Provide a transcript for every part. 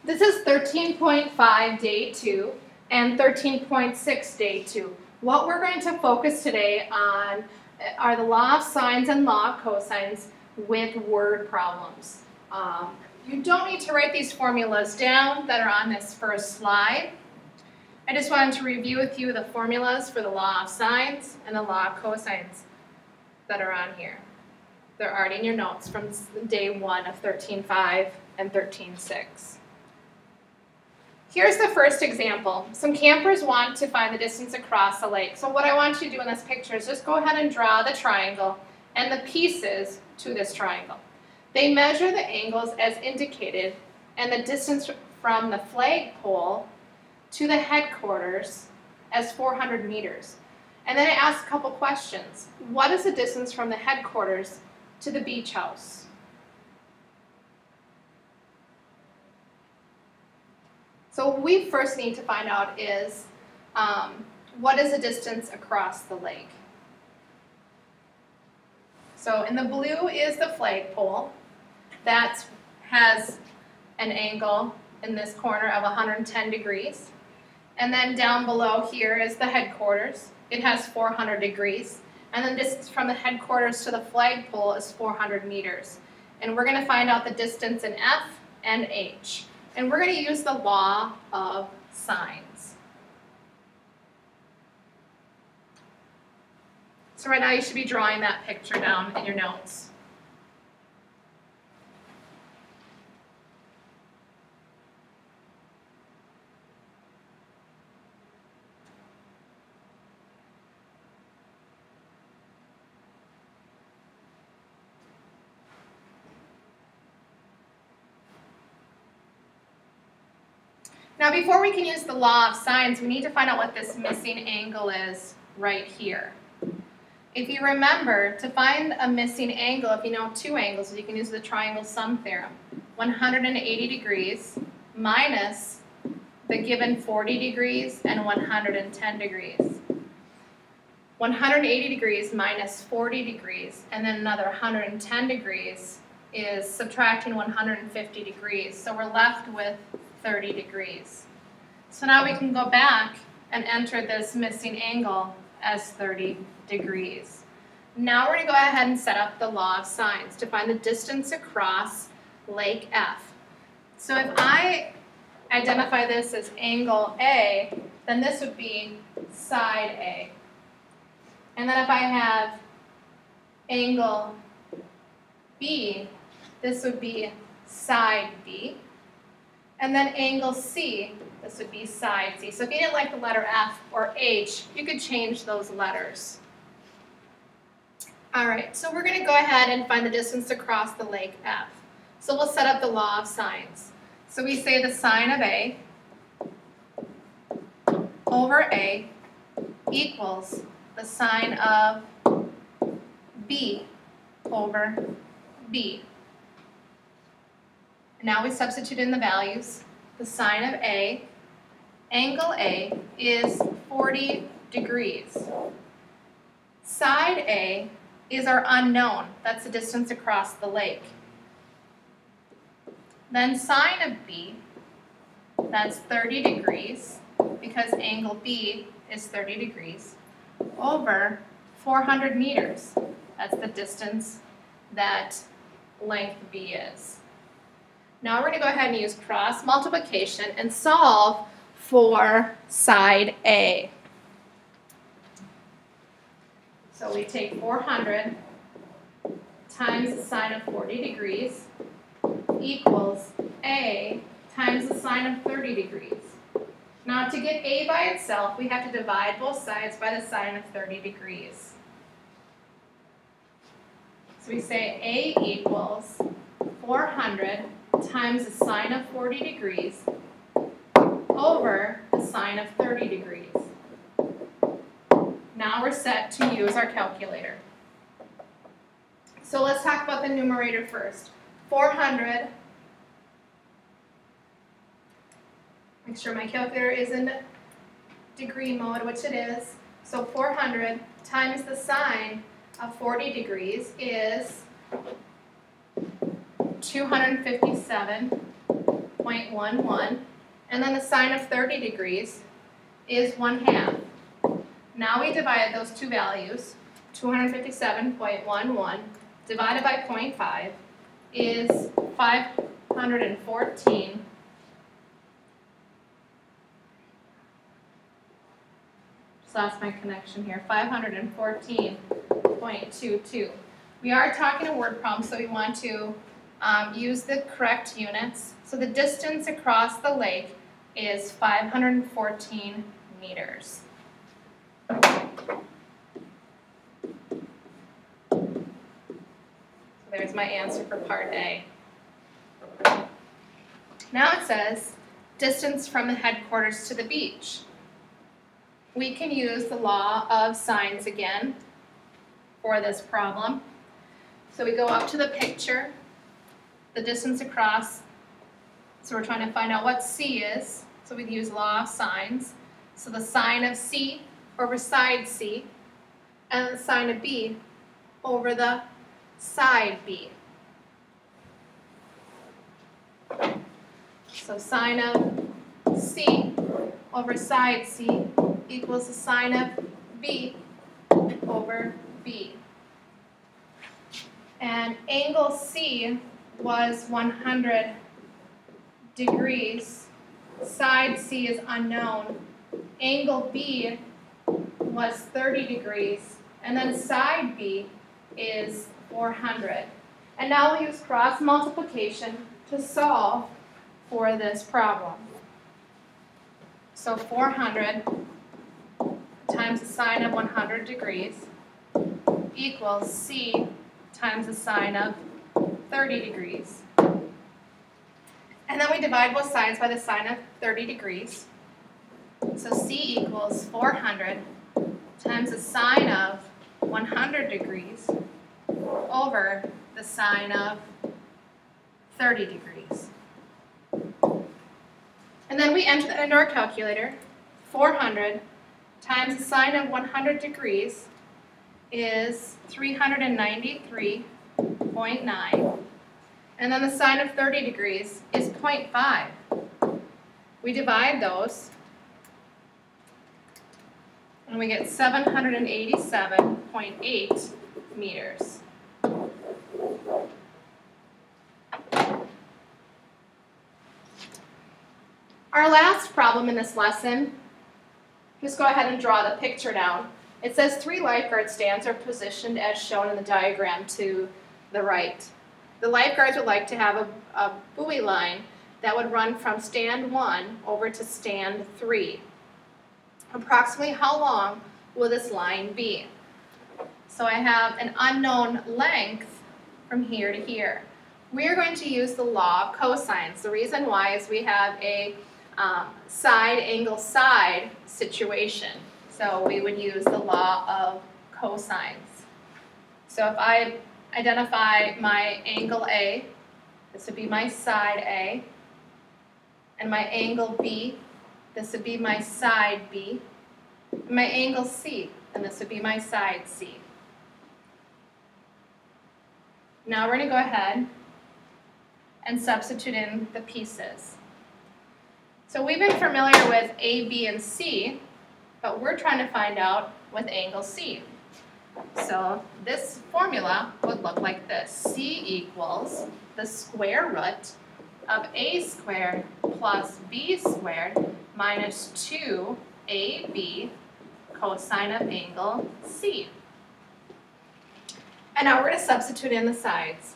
This is 13.5 day 2 and 13.6 day 2. What we're going to focus today on are the law of sines and law of cosines with word problems. You don't need to write these formulas down that are on this first slide. I just wanted to review with you the formulas for the law of sines and the law of cosines that are on here. They're already in your notes from day 1 of 13.5 and 13.6. Here's the first example. Some campers want to find the distance across a lake. So what I want you to do in this picture is just go ahead and draw the triangle and the pieces to this triangle. They measure the angles as indicated and the distance from the flagpole to the headquarters as 400 meters. And then I ask a couple questions. What is the distance from the headquarters to the beach house? So what we first need to find out is what is the distance across the lake? So in the blue is the flagpole. That has an angle in this corner of 110 degrees. And then down below here is the headquarters. It has 400 degrees. And the distance from the headquarters to the flagpole is 400 meters. And we're going to find out the distance in F and H. And we're going to use the law of sines. So right now you should be drawing that picture down in your notes. Now before we can use the law of sines, we need to find out what this missing angle is right here. If you remember, to find a missing angle, if you know two angles, you can use the triangle sum theorem. 180 degrees minus the given 40 degrees and 110 degrees. 180 degrees minus 40 degrees and then another 110 degrees is subtracting 150 degrees. So we're left with 30 degrees. So now we can go back and enter this missing angle as 30 degrees. Now we're going to go ahead and set up the law of sines to find the distance across Lake F. So if I identify this as angle A, then this would be side A. And then if I have angle B, this would be side B. And then angle C, this would be side C. So if you didn't like the letter F or H, you could change those letters. All right, so we're going to go ahead and find the distance across the lake F. So we'll set up the law of sines. So we say the sine of A over A equals the sine of B over B. Now we substitute in the values. The sine of A, angle A is 40 degrees. Side A is our unknown. That's the distance across the lake. Then sine of B, that's 30 degrees because angle B is 30 degrees over 400 meters. That's the distance that length B is. Now we're going to go ahead and use cross multiplication and solve for side A. So we take 400 times the sine of 40 degrees equals A times the sine of 30 degrees. Now to get A by itself, we have to divide both sides by the sine of 30 degrees. So we say A equals 400 times the sine of 40 degrees over the sine of 30 degrees. Now we're set to use our calculator. So let's talk about the numerator first. 400, make sure my calculator is in degree mode, which it is. So 400 times the sine of 40 degrees is 257.11, and then the sine of 30 degrees is 1/2. Now we divide those two values, 257.11 divided by 0.5 is 514. Just lost my connection here, 514.22. We are talking a word problem, so we want to use the correct units. So the distance across the lake is 514 meters. So there's my answer for part A. Now it says distance from the headquarters to the beach. We can use the law of sines again for this problem. So we go up to the picture, the distance across, so we're trying to find out what C is, so we use law of sines. So the sine of C over side C, and the sine of B over the side B. So sine of C over side C equals the sine of B over B. And angle C was 100 degrees. Side C is unknown. Angle B was 30 degrees. And then side B is 400. And now we'll use cross multiplication to solve for this problem. So 400 times the sine of 100 degrees equals C times the sine of 30 degrees. And then we divide both sides by the sine of 30 degrees. So C equals 400 times the sine of 100 degrees over the sine of 30 degrees. And then we enter that into our calculator. 400 times the sine of 100 degrees is 393.9. And then the sine of 30 degrees is 0.5. We divide those, and we get 787.8 meters. Our last problem in this lesson, just go ahead and draw the picture down. It says 3 lifeguard stands are positioned as shown in the diagram to the right. The lifeguards would like to have a buoy line that would run from stand 1 over to stand 3. Approximately how long will this line be? So I have an unknown length from here to here. We are going to use the law of cosines. The reason why is we have a side angle side situation. So we would use the law of cosines. So if I identify my angle A, this would be my side A, and my angle B, this would be my side B, and my angle C, and this would be my side C. Now we're going to go ahead and substitute in the pieces. So we've been familiar with A, B, and C, but we're trying to find out with angle C. So this formula would look like this. C equals the square root of A squared plus B squared minus 2AB cosine of angle C. And now we're going to substitute in the sides.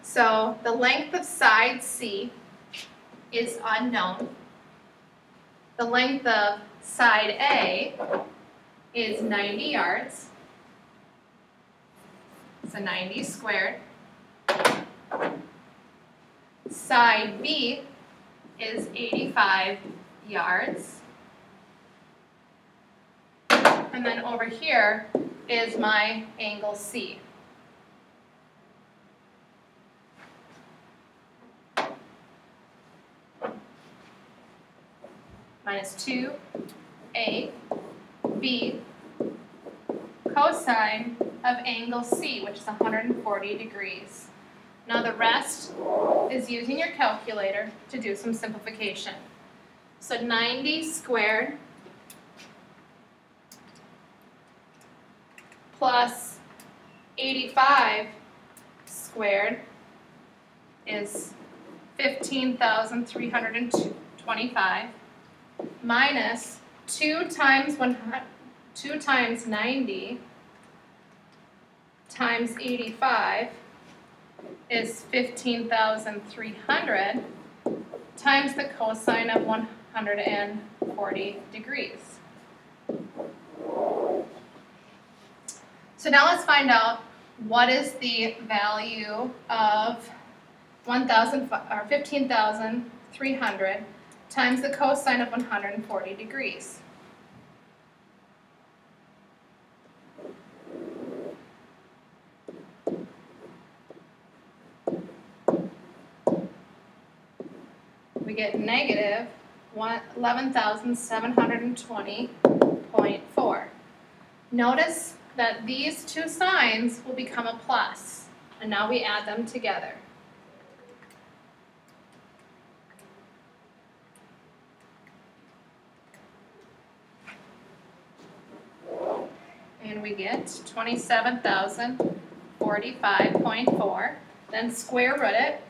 So the length of side C is unknown. The length of side A is 90 yards. So 90 squared. Side B is 85 yards. And then over here is my angle C. Minus 2AB cosine of angle C, which is 140 degrees. Now the rest is using your calculator to do some simplification. So 90 squared plus 85 squared is 15,325 minus 2 times 90 times 85 is 15,300 times the cosine of 140 degrees. So now let's find out what is the value of 15,300 times the cosine of 140 degrees. We get negative 11,720.4. Notice that these two signs will become a plus, and now we add them together. And we get 27,045.4. Then square root it.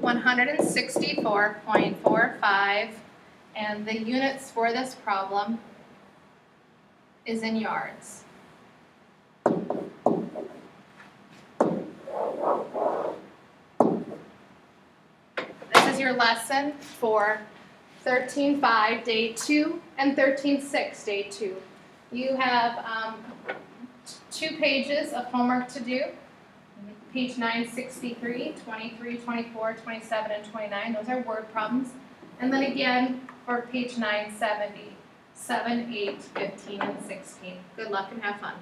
164.45, and the units for this problem is in yards. This is your lesson for 13.5 day 2 and 13.6 day 2. You have 2 pages of homework to do. Page 963, 23, 24, 27, and 29, those are word problems. And then again for page 970, 7, 8, 15, and 16. Good luck and have fun.